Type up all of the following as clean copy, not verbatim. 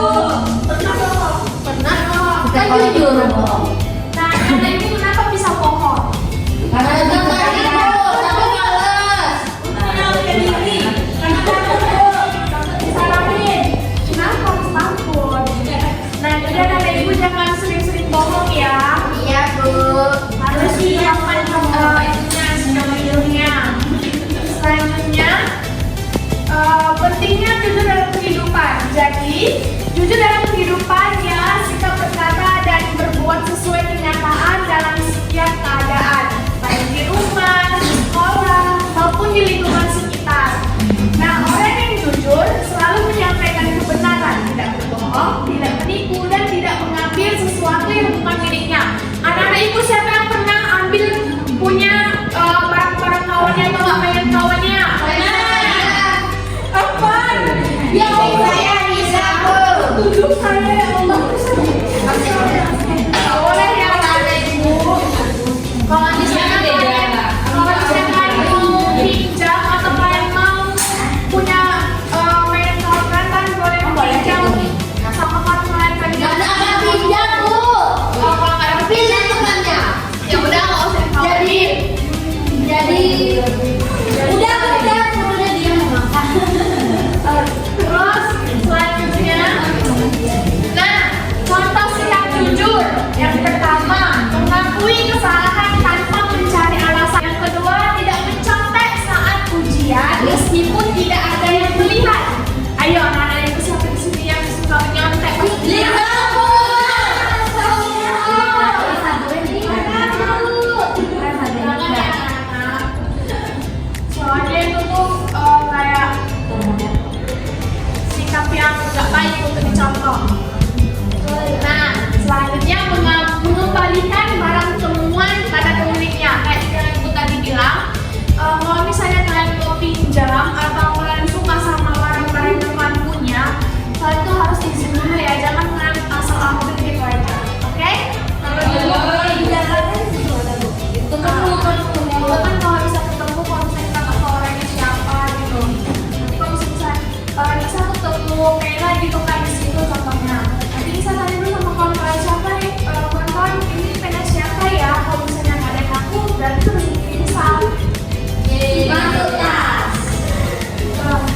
Pernah dong. Pernah dong. Kan jujur. Nah, anak ibu kenapa bisa bohong? Karena nggak mandi Bu, tapi males. Karena takut disalahin. Kenapa harus takut? Nah, jadi anak ibu jangan sering-sering bohong ya. Iya Bu. Harus siapkan itunya, sikap jujurnya. Selanjutnya, pentingnya jujur dalam kehidupan. Jadi, jujur dalam kehidupan ya sikap berkata dan berbuat sesuai kenyataan dalam setiap keadaan, baik di rumah, di sekolah, maupun di lingkungan sekitar. Nah, orang yang jujur selalu menyampaikan kebenaran, tidak berbohong, tidak menipu, dan tidak mengambil sesuatu yang bukan miliknya. Anak-anak ibu siapa yang pernah ambil punya barang-barang kawannya atau nggak mainan kawannya? Apa? Ya saya bisa Bu. Tujuh saya ya Allah. Nggak boleh ya anak-anak ibu. Kalau misalnya ibu pinjam atau kalian mau punya mainan kawan kan boleh pinjam sama kawan kalian kan. Nggak ada pinjam Bu. Kalau nggak ada Pinjam temannya. ya udah nggak usah dikhawatir. Jadi udah dia mau makan. Terus selanjutnya, nah contoh sikap jujur yang pertama mengakui kesalahan tanpa mencari alasan. Yang kedua tidak mencontek saat ujian meskipun tidak ada yang melihat. Ayo anak-anak ibu siapa di sini yang suka menyontek? Lina Bu. Jangan ya anak-anak. Soalnya itu tuh kayak sikap yang nggak baik untuk dicontoh. Nah, selanjutnya mengembalikan barang temuan pada pemiliknya. Kayak yang ibu tadi bilang, kalau misalnya kalian mau pinjam atau kalian suka sama barang-barang yang kalian punya, kalian tuh harus izin dulu ya, jangan kalian asal ambil gitu aja. Oke? Kalau kan kalau bisa ketemu, kalau misalnya kita nggak tahu orangnya siapa gitu. Nanti kalau misalnya bisa ketemu Kayla gitu kan di situ contohnya. Nanti bisa tanya dulu sama kawan-kawan siapa nih, kawan-kawan ini pena siapa ya? Kalau misalnya nggak ada yang ngaku, berarti itu rezeki besar.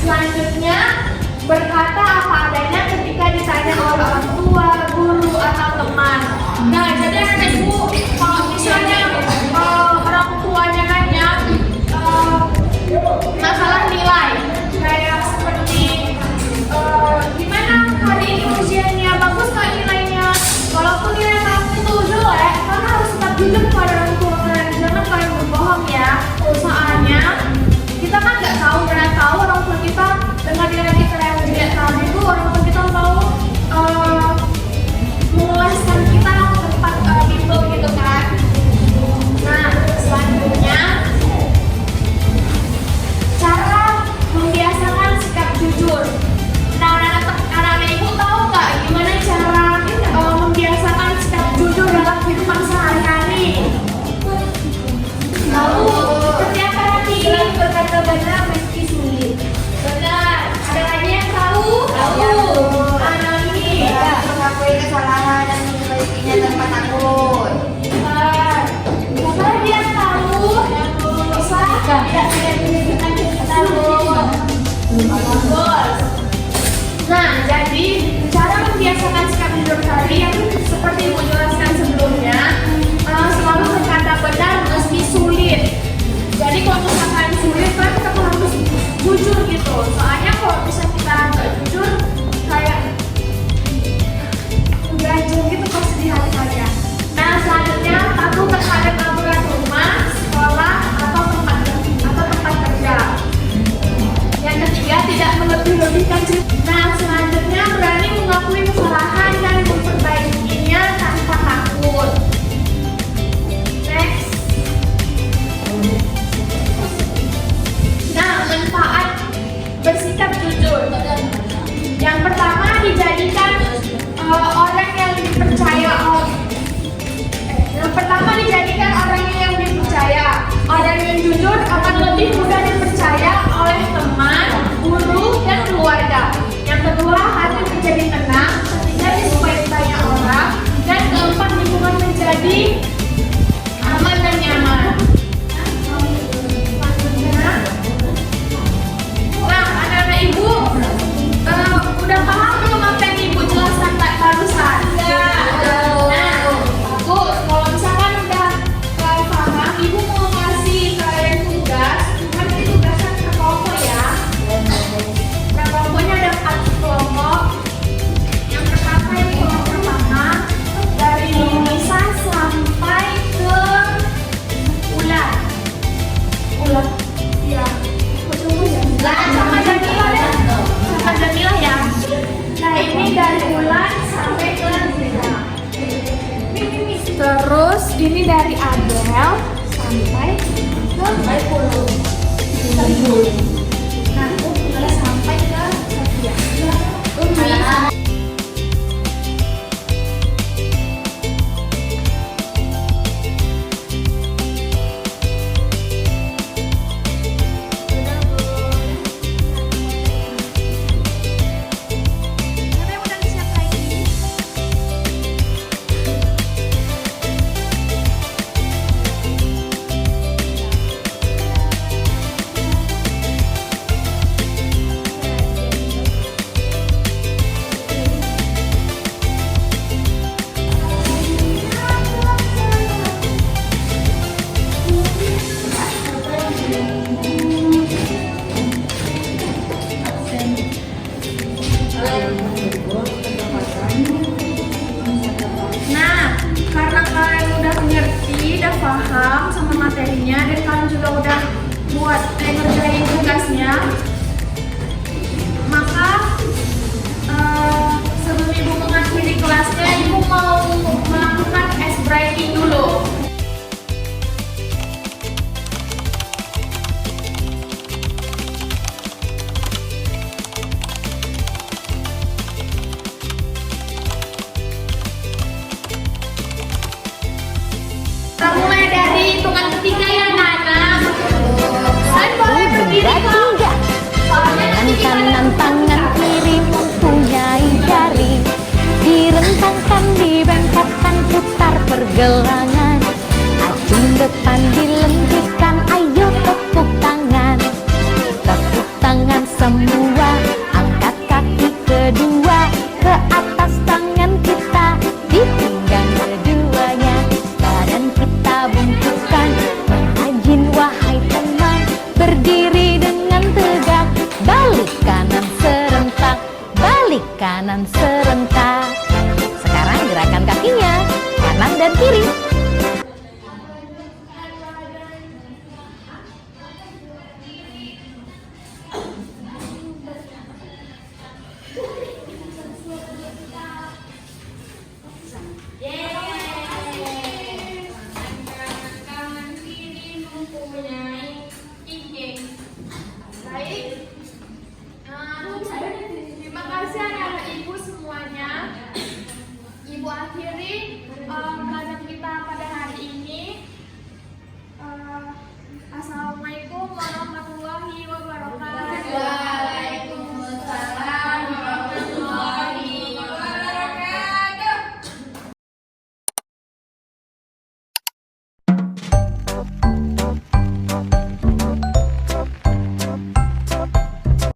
Selanjutnya berkata apa adanya ketika ditanya oleh orang tua, guru atau teman. Nah, jadi anak ibu kalau misalnya orang tuanya nanya masalah nilai, kayak seperti gimana hari ini ujiannya, bagus nggak nilainya? Walaupun nilai kamu itu jelek, karena harus tetap jujur kepada orang tua kalian, jangan kalian berbohong ya. Soalnya kita kan nggak pernah tahu orang tua kita dengan nilai kita yang tidak tahu itu orang tua kita mau memuaskan kita ke tempat bimbel gitu kan. Nah, selanjutnya cara membiasakan sikap jujur. Nah, anak-anak ibu tahu nggak gimana cara membiasakan sikap jujur dalam kehidupan sehari-hari? Tahu? Seperti apa nanti? Berkata benar meski sulit. Benar. Ada lagi yang tahu? Anoni. Mengakui kesalahan dan memperbaikinya tanpa takut. Siapa lagi yang tahu? Bisa? Tidak menunjukkan takut. Bagus. Nah, jadi cara membiasakan sikap jujur tadi yang seperti ibu jelaskan sebelumnya, selalu berkata benar meski sulit. Jadi kalau misalkan sulit kan kita harus jujur gitu. Soalnya kalau bisa kita nggak jujur kayak ganjil gitu pasti di hati kalian. Nah, selanjutnya patuh terhadap aturan rumah, sekolah atau tempat kerja. Yang ketiga tidak melebih-lebihkan cerita. Nah, selanjutnya berani mengakui kesalahan dan memperbaikinya tanpa takut. Next. Nah, manfaat bersikap jujur. Yang pertama dijadikan orang yang dipercaya. Yang pertama dijadikan orang yang dipercaya. Orang yang jujur akan lebih mudah dipercaya oleh teman, guru, dan keluarga. Yang kedua, hati menjadi tenang bulat. Iya. Sama Jamila deh. Sama Jamila ya. Nah ini dari bulan sampai ke Zina. Terus ini dari Adele sampai